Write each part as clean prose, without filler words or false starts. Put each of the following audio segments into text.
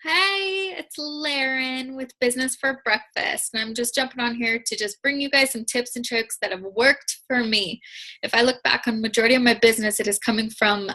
Hey, it's Laren with Business for Breakfast, and I'm just jumping on here to just bring you guys some tips and tricks that have worked for me. If I look back on majority of my business, it is coming from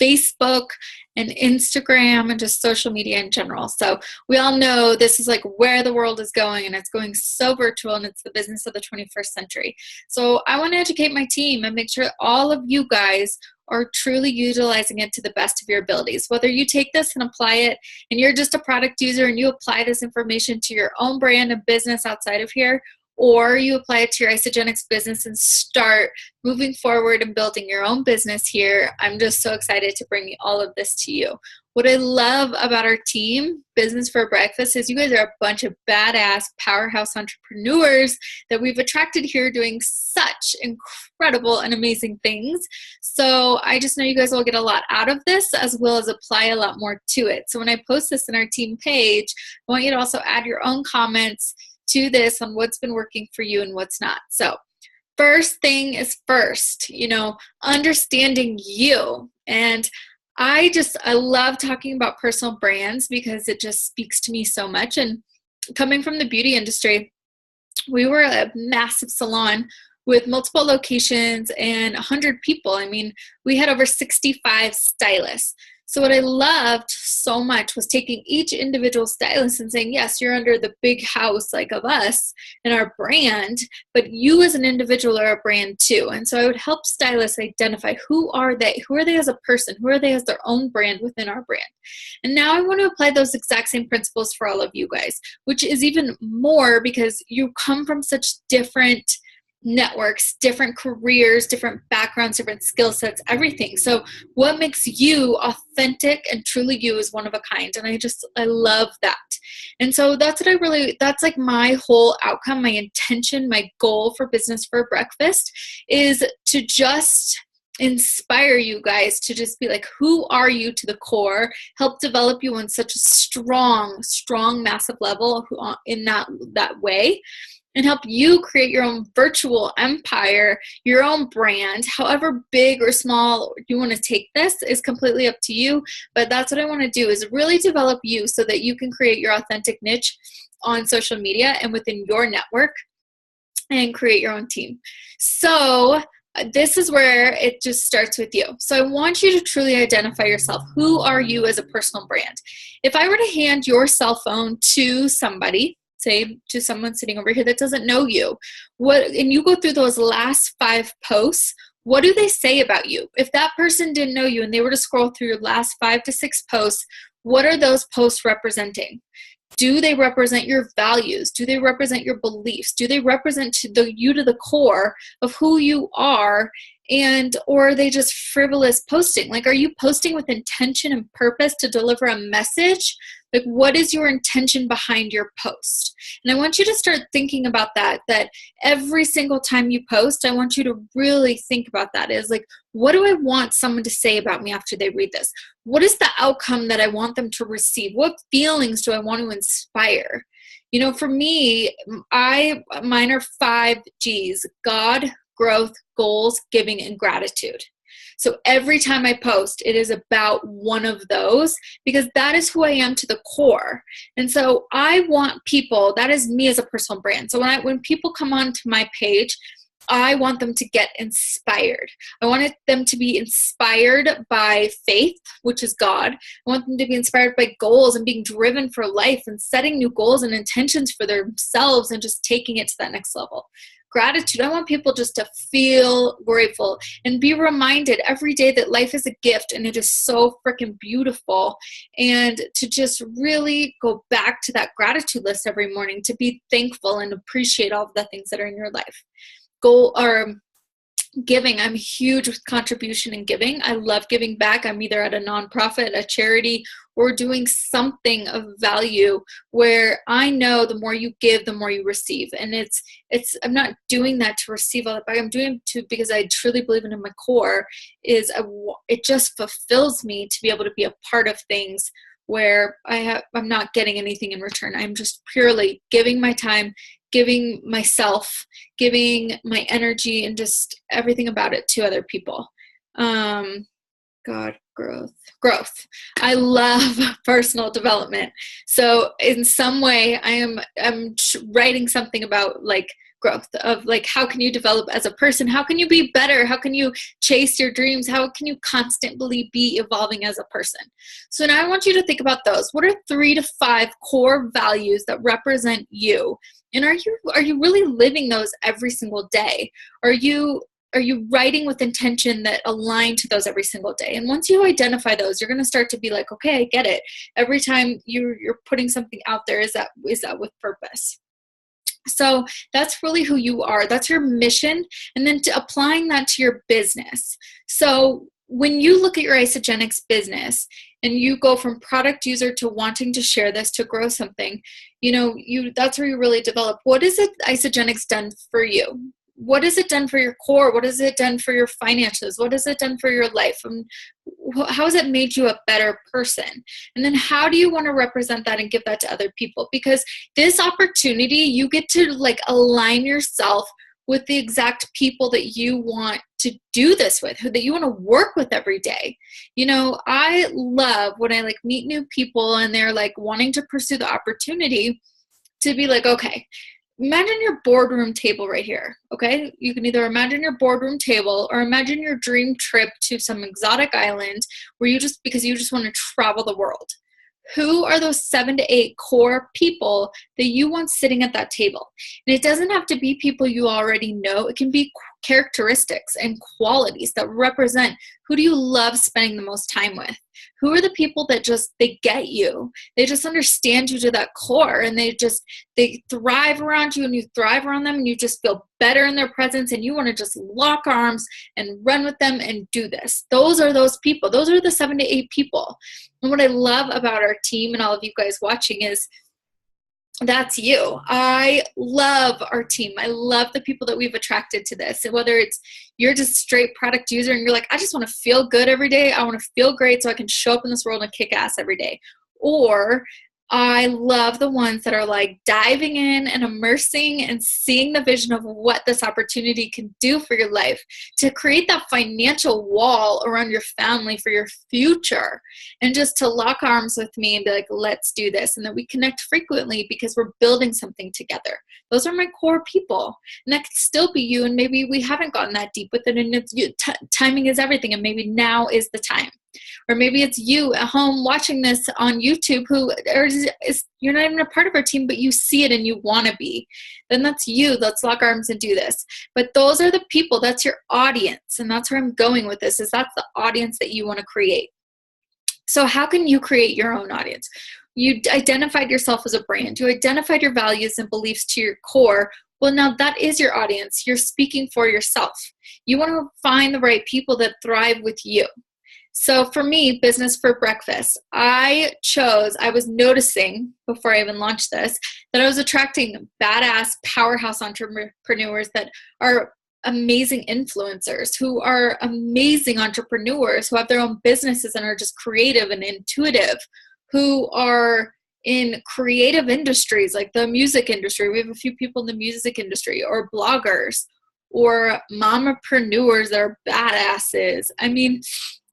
Facebook and Instagram and just social media in general. So we all know this is like where the world is going, and it's going so virtual, and it's the business of the 21st century. So I want to educate my team and make sure all of you guys are truly utilizing it to the best of your abilities. Whether you take this and apply it and you're just a product user and you apply this information to your own brand and business outside of here, or you apply it to your Isogenics business and start moving forward and building your own business here, I'm just so excited to bring all of this to you. What I love about our team, Business for Breakfast, is you guys are a bunch of badass powerhouse entrepreneurs that we've attracted here doing such incredible and amazing things. So I just know you guys will get a lot out of this as well as apply a lot more to it. So when I post this in our team page, I want you to also add your own comments to this on what's been working for you and what's not. So first thing is first, understanding you. And I love talking about personal brands because it just speaks to me so much. And coming from the beauty industry, we were a massive salon with multiple locations and 100 people. I mean, we had over 65 stylists. So what I loved so much was taking each individual stylist and saying, yes, you're under the big house like of us and our brand, but you as an individual are a brand too. And so I would help stylists identify who are they as a person, who are they as their own brand within our brand. And now I want to apply those exact same principles for all of you guys, which is even more because you come from such different networks, different careers, different backgrounds, different skill sets, everything. So what makes you authentic and truly you is one of a kind. And I love that. And so that's like my whole outcome, my intention, my goal for Business for Breakfast is to just inspire you guys to just be like, who are you to the core, help develop you on such a strong, massive level in that way, and help you create your own virtual empire, your own brand. However big or small you want to take this is completely up to you, but that's what I want to do, is really develop you so that you can create your authentic niche on social media and within your network and create your own team. So this is where it just starts with you. So I want you to truly identify yourself. Who are you as a personal brand? If I were to hand your cell phone to somebody, say to someone sitting over here that doesn't know you, and you go through those last 5 posts, what do they say about you? If that person didn't know you and they were to scroll through your last 5 to 6 posts, what are those posts representing? Do they represent your values? Do they represent your beliefs? Do they represent you to the core of who you are? Or are they just frivolous posting? Like, are you posting with intention and purpose to deliver a message? Like, what is your intention behind your post? And I want you to start thinking about that every single time you post, I want you to really think about that. Is like, what do I want someone to say about me after they read this? What is the outcome that I want them to receive? What feelings do I want to inspire? For me, mine are 5 G's: God, growth, goals, giving, and gratitude. So every time I post, it is about one of those, because that is who I am to the core. And so I want people, that is me as a personal brand. So when people come onto my page, I want them to get inspired. I want them to be inspired by faith, which is God. I want them to be inspired by goals and being driven for life and setting new goals and intentions for themselves and just taking it to that next level. Gratitude. I want people just to feel grateful and be reminded every day that life is a gift and it is so freaking beautiful, and to just really go back to that gratitude list every morning, to be thankful and appreciate all of the things that are in your life. Giving. I'm huge with contribution and giving. I love giving back. I'm either at a nonprofit, a charity, or doing something of value where I know the more you give, the more you receive. And I'm not doing that to receive all that back. I'm doing it because I truly believe in my core it just fulfills me to be able to be a part of things where I'm not getting anything in return. I'm just purely giving my time, giving myself, giving my energy, and just everything about it to other people. God, Growth. I love personal development. So in some way I'm writing something about like growth of like, how can you develop as a person? How can you be better? How can you chase your dreams? How can you constantly be evolving as a person? So now I want you to think about those. What are 3 to 5 core values that represent you? And are you really living those every single day? Are you writing with intention that align to those every single day? And once you identify those, you're going to start to be like, okay, I get it. Every time you're putting something out there, is that with purpose? So that's really who you are. That's your mission. And then applying that to your business. So when you look at your Isagenix business and you go from product user to wanting to share this to grow something, that's where you really develop. What is it Isagenix done for you? What has it done for your core? What has it done for your finances? What has it done for your life? And how has it made you a better person? And then how do you want to represent that and give that to other people? Because this opportunity, you get to like align yourself with the exact people that you want to do this with, that you want to work with every day. I love when I like meet new people and they're like wanting to pursue the opportunity to be like, okay, imagine your boardroom table right here, okay? You can either imagine your boardroom table or imagine your dream trip to some exotic island where because you just want to travel the world. Who are those 7 to 8 core people that you want sitting at that table? And it doesn't have to be people you already know. It can be characteristics and qualities that represent who do you love spending the most time with? Who are the people that they get you? They just understand you to that core, and they thrive around you and you thrive around them, and you just feel better in their presence, and you want to just lock arms and run with them and do this. Those are those people. Those are the 7 to 8 people. And what I love about our team and all of you guys watching is that's you. I love our team. I love the people that we've attracted to this. And whether it's you're just straight product user and you're like, I just want to feel good every day. I want to feel great so I can show up in this world and kick ass every day. Or I love the ones that are like diving in and immersing and seeing the vision of what this opportunity can do for your life, to create that financial wall around your family for your future, and just to lock arms with me and be like, let's do this. And that we connect frequently because we're building something together. Those are my core people. And that could still be you. And maybe we haven't gotten that deep with it. And timing is everything. And maybe now is the time. Or maybe it's you at home watching this on YouTube you're not even a part of our team, but you see it and you want to be. Then that's you. Let's lock arms and do this. But those are the people. That's your audience. And that's where I'm going with this, is that's the audience that you want to create. So how can you create your own audience? You identified yourself as a brand. You identified your values and beliefs to your core. Well, now that is your audience. You're speaking for yourself. You want to find the right people that thrive with you. So for me, Business for Breakfast, I was noticing before I even launched this, that I was attracting badass powerhouse entrepreneurs that are amazing influencers, who are amazing entrepreneurs, who have their own businesses and are just creative and intuitive, who are in creative industries like the music industry. We have a few people in the music industry, or bloggers, or mompreneurs that are badasses. I mean,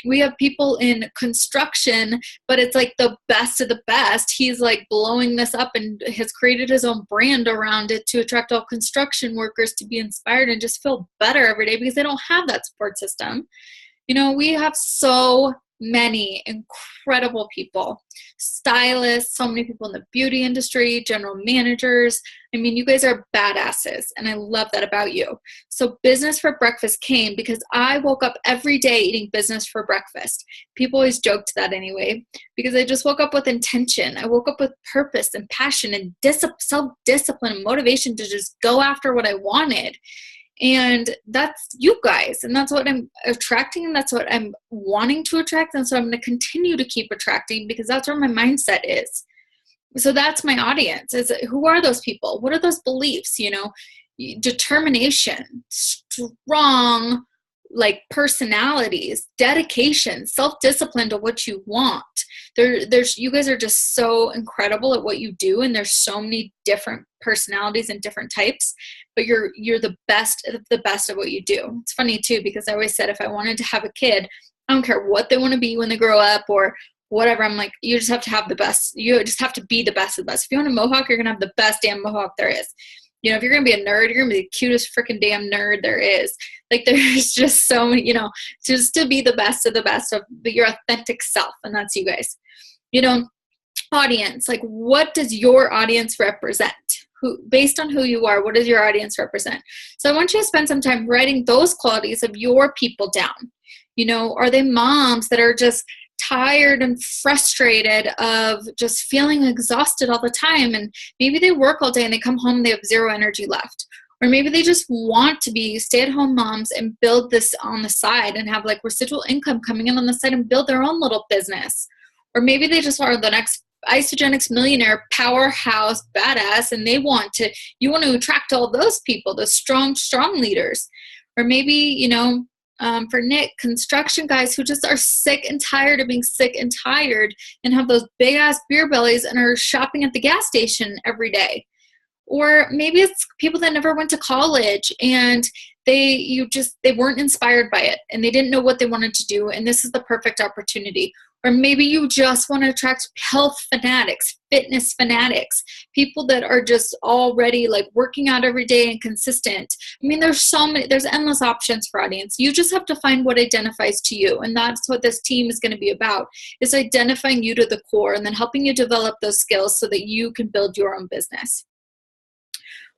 we have people in construction, but it's like the best of the best. He's like blowing this up and has created his own brand around it to attract all construction workers to be inspired and just feel better every day because they don't have that support system. We have so many incredible people, stylists, so many people in the beauty industry, general managers. I mean, you guys are badasses, and I love that about you. So Business for Breakfast came because I woke up every day eating business for breakfast. People always joke to that anyway, because I just woke up with intention. I woke up with purpose and passion and self-discipline and motivation to just go after what I wanted. And that's you guys. And that's what I'm attracting. And that's what I'm wanting to attract. And so I'm going to continue to keep attracting, because that's where my mindset is. So that's my audience. Who are those people? What are those beliefs? Determination, strong, like personalities, dedication, self-discipline to what you want. You guys are just so incredible at what you do. And there's so many different personalities and different types, but you're the best of the best of what you do. It's funny too, because I always said if I wanted to have a kid, I don't care what they want to be when they grow up or whatever. I'm like, you just have to have the best. You just have to be the best of the best. If you want a mohawk, you're going to have the best damn mohawk there is. You know, if you're going to be a nerd, you're going to be the cutest freaking damn nerd there is. Like, there's just so many, you know, just to be the best of your authentic self. And that's you guys. You know, audience, like, what does your audience represent? Based on who you are, what does your audience represent? So I want you to spend some time writing those qualities of your people down. You know, are they moms that are just tired and frustrated of just feeling exhausted all the time? And maybe they work all day and they come home and they have zero energy left. Or maybe they just want to be stay-at-home moms and build this on the side and have like residual income coming in on the side and build their own little business. Or maybe they just are the next Isogenics millionaire powerhouse badass, and you want to attract all those people, those strong leaders. Or maybe, you know, for Nick, construction guys who just are sick and tired of being sick and tired and have those big ass beer bellies and are shopping at the gas station every day. Or maybe it's people that never went to college and they weren't inspired by it and they didn't know what they wanted to do, and this is the perfect opportunity. Or maybe you just want to attract health fanatics, fitness fanatics, people that are just already like working out every day and consistent. I mean, there's endless options for audience. You just have to find what identifies to you. And that's what this team is going to be about, is identifying you to the core and then helping you develop those skills so that you can build your own business.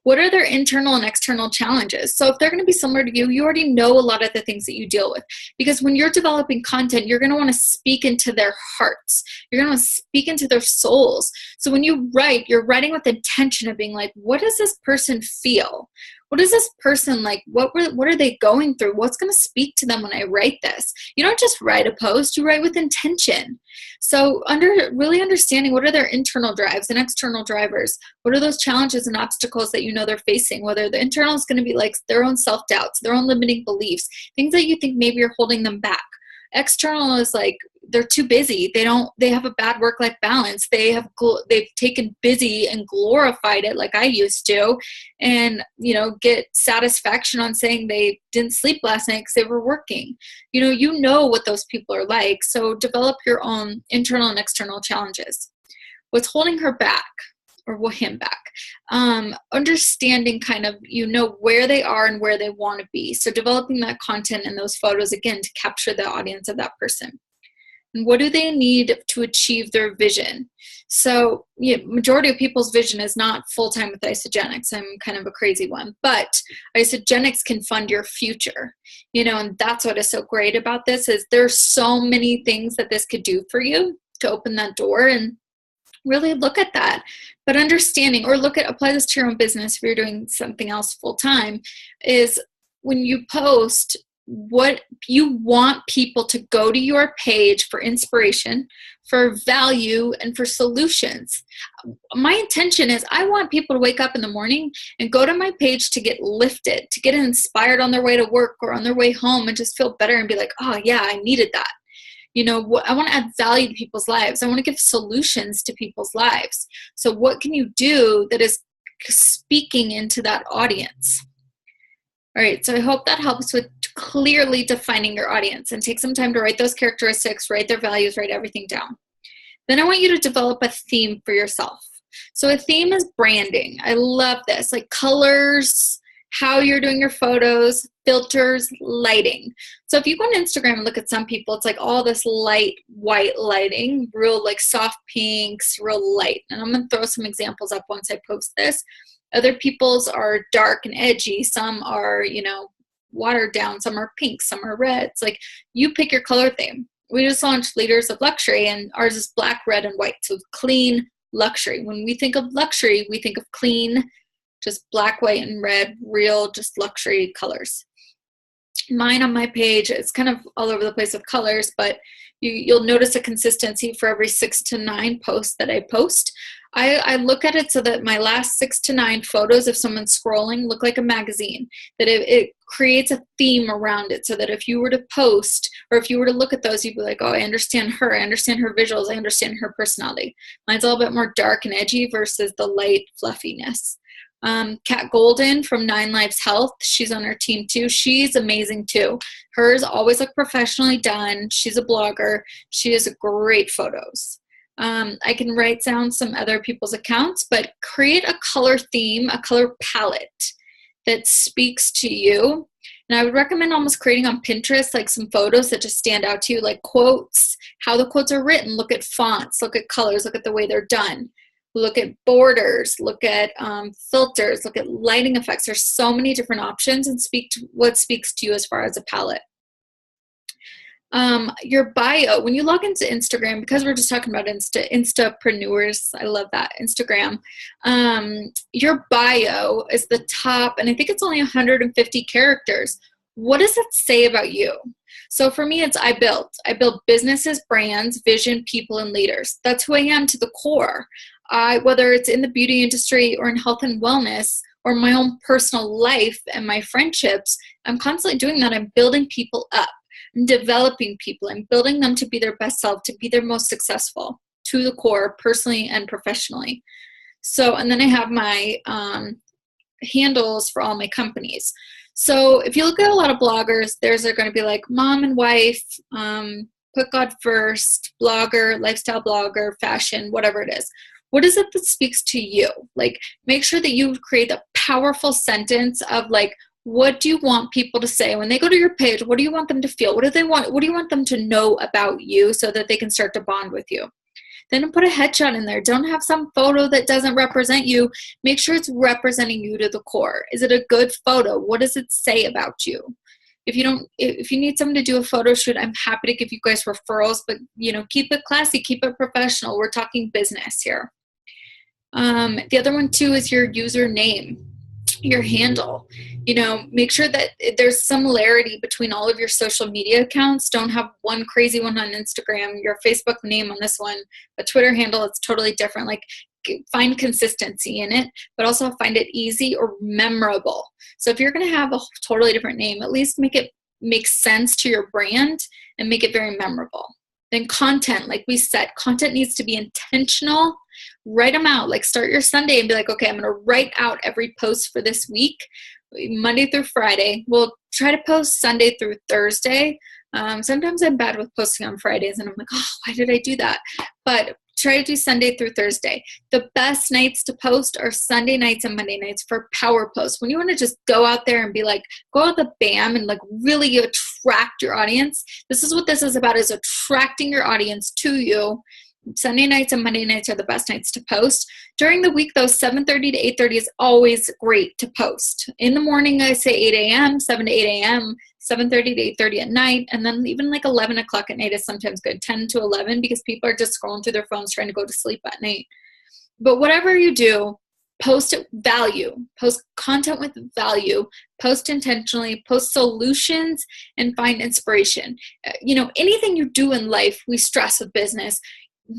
What are their internal and external challenges? So if they're going to be similar to you, you already know a lot of the things that you deal with. Because when you're developing content, you're going to want to speak into their hearts. You're going to want to speak into their souls. So when you write, you're writing with intention of being like, what does this person feel? What is this person like? What are they going through? What's going to speak to them when I write this? You don't just write a post, you write with intention. So really understanding what are their internal drives and external drivers. What are those challenges and obstacles that you know they're facing? Whether the internal is going to be like their own self-doubts, their own limiting beliefs, things that you think maybe are holding them back. External is like they're too busy. They have a bad work-life balance. They've taken busy and glorified it like I used to, and get satisfaction on saying they didn't sleep last night because they were working. You know what those people are like. So develop your own internal and external challenges. What's holding her back? Or him back. Understanding kind of, where they are and where they want to be. So developing that content and those photos, again, to capture the audience of that person. And what do they need to achieve their vision? So majority of people's vision is not full-time with Isogenics. I'm kind of a crazy one, but Isogenics can fund your future, and that's what is so great about this is there's so many things that this could do for you to open that door and really look at that. But understanding, or apply this to your own business if you're doing something else full time, is when you post, what you want people to go to your page for inspiration, for value, and for solutions. My intention is I want people to wake up in the morning and go to my page to get lifted, to get inspired on their way to work or on their way home and just feel better and be like, oh yeah, I needed that. I want to add value to people's lives. I want to give solutions to people's lives. So what can you do that is speaking into that audience? All right, so I hope that helps with clearly defining your audience, and take some time to write those characteristics, write their values, write everything down. Then I want you to develop a theme for yourself. So a theme is branding. I love this, like colors, how you're doing your photos, filters, lighting. So if you go on Instagram and look at some people, it's like all this light, white lighting, real like soft pinks, real light. And I'm going to throw some examples up once I post this. Other people's are dark and edgy. Some are, watered down. Some are pink. Some are red. It's like you pick your color theme. We just launched Leaders of Luxury, and ours is black, red, and white. So clean luxury. When we think of luxury, we think of clean, just black, white, and red, real, just luxury colors. Mine on my page, it's kind of all over the place with colors, but you'll notice a consistency for every 6 to 9 posts that I post. I look at it so that my last 6 to 9 photos, if someone's scrolling, look like a magazine, that it creates a theme around it, so that if you were to post or if you were to look at those, you'd be like, oh, I understand her visuals, I understand her personality. Mine's a little bit more dark and edgy versus the light fluffiness. Kat Golden from 9 Lives Health, she's on our team too. She's amazing too. Hers always look professionally done. She's a blogger. She has great photos. I can write down some other people's accounts, but create a color theme, a color palette that speaks to you. And I would recommend almost creating on Pinterest like some photos that just stand out to you, like quotes, how the quotes are written. Look at fonts, look at colors, look at the way they're done. Look at borders, look at filters, look at lighting effects. There's so many different options, and speak to what speaks to you as far as a palette. Your bio, when you log into Instagram, because we're just talking about Instapreneurs, I love that, Instagram, your bio is the top, and I think it's only 150 characters. What does it say about you? So for me, it's I build businesses, brands, vision, people, and leaders. That's who I am to the core. Whether it's in the beauty industry or in health and wellness or my own personal life and my friendships, I'm constantly doing that. I'm building people up. I'm developing people. I'm building them to be their best self, to be their most successful to the core, personally and professionally. So, and then I have my handles for all my companies. So if you look at a lot of bloggers, theirs are going to be like mom and wife, put God first, blogger, lifestyle blogger, fashion, whatever it is. What is it that speaks to you? Like, make sure that you create a powerful sentence of like, what do you want people to say when they go to your page? What do you want them to feel? What do they want? What do you want them to know about you so that they can start to bond with you? Then put a headshot in there. Don't have some photo that doesn't represent you. Make sure it's representing you to the core. Is it a good photo? What does it say about you? If you need someone to do a photo shoot, I'm happy to give you guys referrals, but keep it classy, keep it professional. We're talking business here. The other one too is your username, your handle. Make sure that there's similarity between all of your social media accounts. Don't have one crazy one on Instagram, your Facebook name on this one, a Twitter handle, it's totally different. Like, find consistency in it, but also find it easy or memorable. So if you're going to have a totally different name, at least make it make sense to your brand and make it very memorable. Then content, like we said, content needs to be intentional. Write them out. Like, start your Sunday and be like, okay, I'm going to write out every post for this week, Monday through Friday. We'll try to post Sunday through Thursday. Sometimes I'm bad with posting on Fridays and I'm like, oh, why did I do that? But try to do Sunday through Thursday. The best nights to post are Sunday nights and Monday nights for power posts. When you want to just go out there and be like, go out the bam and like really attract your audience. This is what this is about, is attracting your audience to you. Sunday nights and Monday nights are the best nights to post. During the week, though, 7:30 to 8:30 is always great to post. In the morning, I say 8 a.m., 7 to 8 a.m., 7:30 to 8:30 at night, and then even like 11 o'clock at night is sometimes good, 10 to 11, because people are just scrolling through their phones trying to go to sleep at night. But whatever you do, post value, post content with value, post intentionally, post solutions, and find inspiration. Anything you do in life, we stress with business.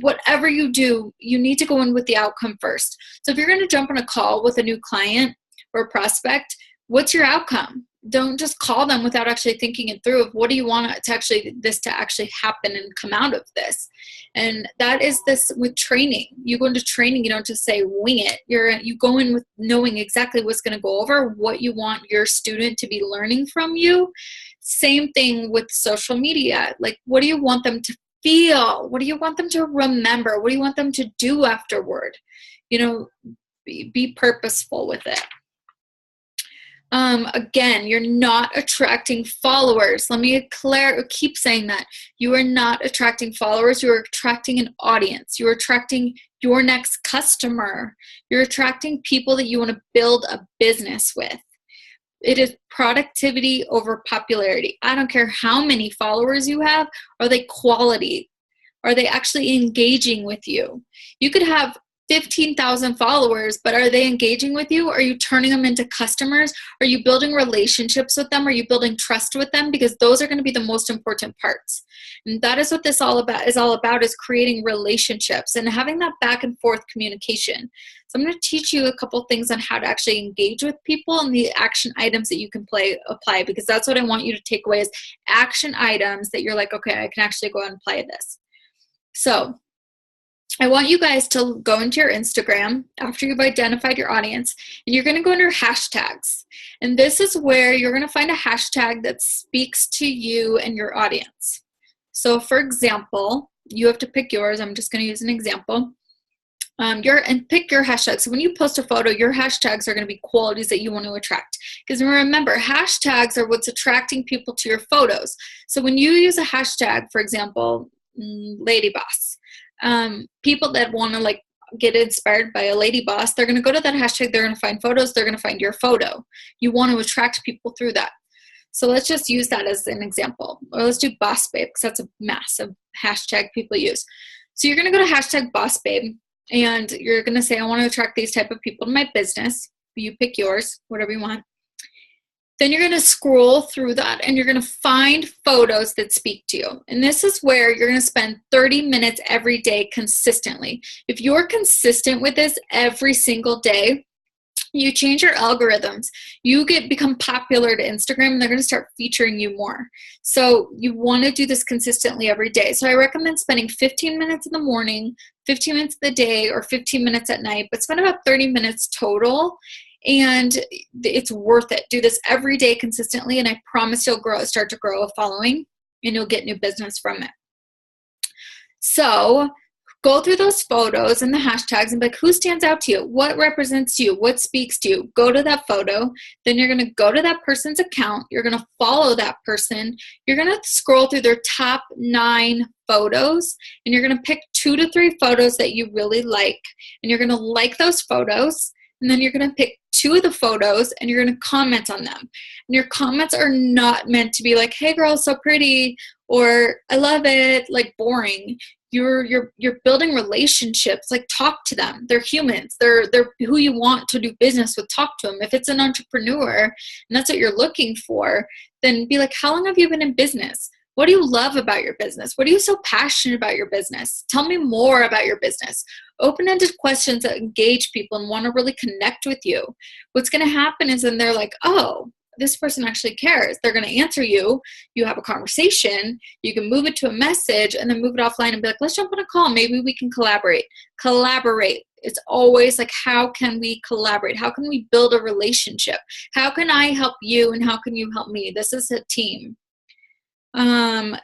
Whatever you do, you need to go in with the outcome first. So if you're going to jump on a call with a new client or a prospect, what's your outcome? Don't just call them without actually thinking it through of what do you want this to actually happen and come out of this. And that is this with training. You go into training, you don't just say wing it. You go in with knowing exactly what's going to go over, what you want your student to be learning from you. Same thing with social media. Like, what do you want them to feel? What do you want them to remember? What do you want them to do afterward? Be purposeful with it. Again, you're not attracting followers. Let me keep saying that. You are not attracting followers. You are attracting an audience. You're attracting your next customer. You're attracting people that you want to build a business with. It is productivity over popularity. I don't care how many followers you have. Are they quality? Are they actually engaging with you? You could have 15,000 followers, but are they engaging with you? Are you turning them into customers? Are you building relationships with them? Are you building trust with them? Because those are going to be the most important parts. And that is what this is all about is creating relationships and having that back and forth communication. So I'm going to teach you a couple things on how to actually engage with people and the action items that you can apply, because that's what I want you to take away is action items that you're like, okay, I can actually go out and apply this. So I want you guys to go into your Instagram after you've identified your audience, and you're going to go under hashtags. And this is where you're going to find a hashtag that speaks to you and your audience. So for example, you have to pick yours. I'm just going to use an example. And pick your hashtag. So when you post a photo, your hashtags are going to be qualities that you want to attract. Because remember, hashtags are what's attracting people to your photos. So when you use a hashtag, for example, lady boss, people that want to like get inspired by a lady boss, they're going to go to that hashtag. They're going to find photos. They're going to find your photo. You want to attract people through that. So let's just use that as an example. Or let's do boss babe, because that's a massive hashtag people use. So you're going to go to hashtag boss babe. And you're going to say, I want to attract these type of people to my business. You pick yours, whatever you want. Then you're going to scroll through that and you're going to find photos that speak to you. And this is where you're going to spend 30 minutes every day consistently. If you're consistent with this every single day, you change your algorithms, you become popular to Instagram, and they're going to start featuring you more. So you want to do this consistently every day. So I recommend spending 15 minutes in the morning, 15 minutes of the day, or 15 minutes at night, but spend about 30 minutes total. And it's worth it. Do this every day consistently, and I promise you'll start to grow a following, and you'll get new business from it. So go through those photos and the hashtags and be like, who stands out to you? What represents you? What speaks to you? Go to that photo. Then you're going to go to that person's account. You're going to follow that person. You're going to scroll through their top 9 photos, and you're going to pick 2 to 3 photos that you really like. And you're going to like those photos. And then you're going to pick 2 of the photos and you're going to comment on them. And your comments are not meant to be like, hey girl, so pretty, or I love it, like boring. You're building relationships. Like, talk to them. They're humans. They're who you want to do business with. Talk to them. If it's an entrepreneur and that's what you're looking for, then be like, how long have you been in business? What do you love about your business? What are you so passionate about your business? Tell me more about your business. Open-ended questions that engage people and want to really connect with you. What's going to happen is then they're like, oh, this person actually cares. They're going to answer you. You have a conversation. You can move it to a message and then move it offline and be like, let's jump on a call. Maybe we can collaborate. Collaborate. It's always like, how can we collaborate? How can we build a relationship? How can I help you and how can you help me? This is a team. There's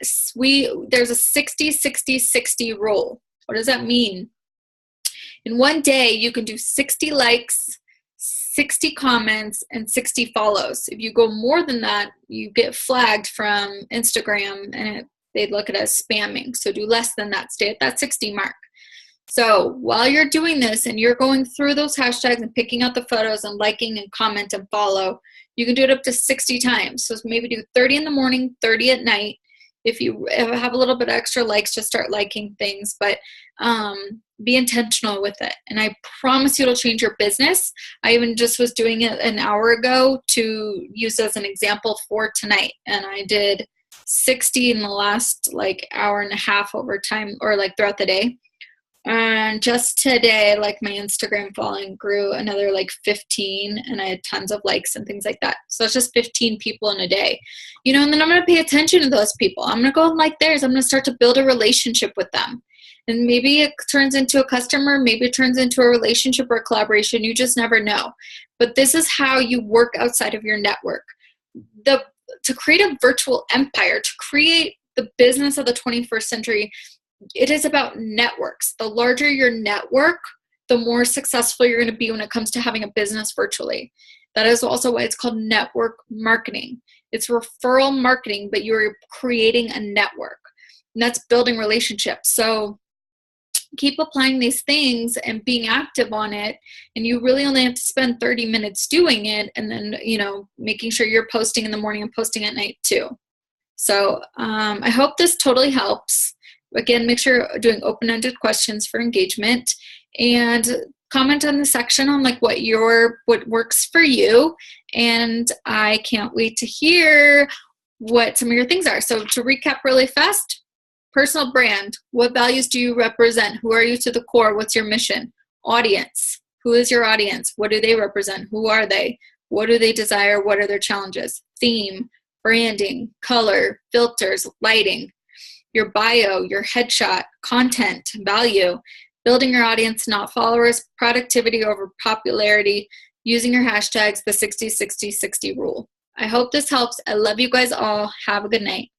a 60-60-60 rule. What does that mean? In one day, you can do 60 likes, 60 comments, and 60 follows. If you go more than that, you get flagged from Instagram and they look at it as spamming. So do less than that. Stay at that 60 mark. So while you're doing this and you're going through those hashtags and picking out the photos and liking and comment and follow, you can do it up to 60 times. So maybe do 30 in the morning, 30 at night. If you have a little bit extra likes, just start liking things, but be intentional with it. And I promise you it'll change your business. I even just was doing it an hour ago to use as an example for tonight. And I did 60 in the last like hour and a half over time, or like throughout the day. And just today, like my Instagram following grew another like 15 and I had tons of likes and things like that. So it's just 15 people in a day, and then I'm going to pay attention to those people. I'm going to go and like theirs. I'm going to start to build a relationship with them. And maybe it turns into a customer. Maybe it turns into a relationship or a collaboration. You just never know. But this is how you work outside of your network. To create a virtual empire, to create the business of the 21st century, it is about networks. The larger your network, the more successful you're going to be when it comes to having a business virtually. That is also why it's called network marketing. It's referral marketing, but you're creating a network. And that's building relationships. So keep applying these things and being active on it. And you really only have to spend 30 minutes doing it. And then, making sure you're posting in the morning and posting at night too. So I hope this totally helps. Again, make sure you're doing open-ended questions for engagement and comment on the section on like what works for you. And I can't wait to hear what some of your things are. So to recap really fast, personal brand. What values do you represent? Who are you to the core? What's your mission? Audience. Who is your audience? What do they represent? Who are they? What do they desire? What are their challenges? Theme, branding, color, filters, lighting. Your bio, your headshot, content, value, building your audience, not followers, productivity over popularity, using your hashtags, the 60-60-60 rule. I hope this helps. I love you guys all. Have a good night.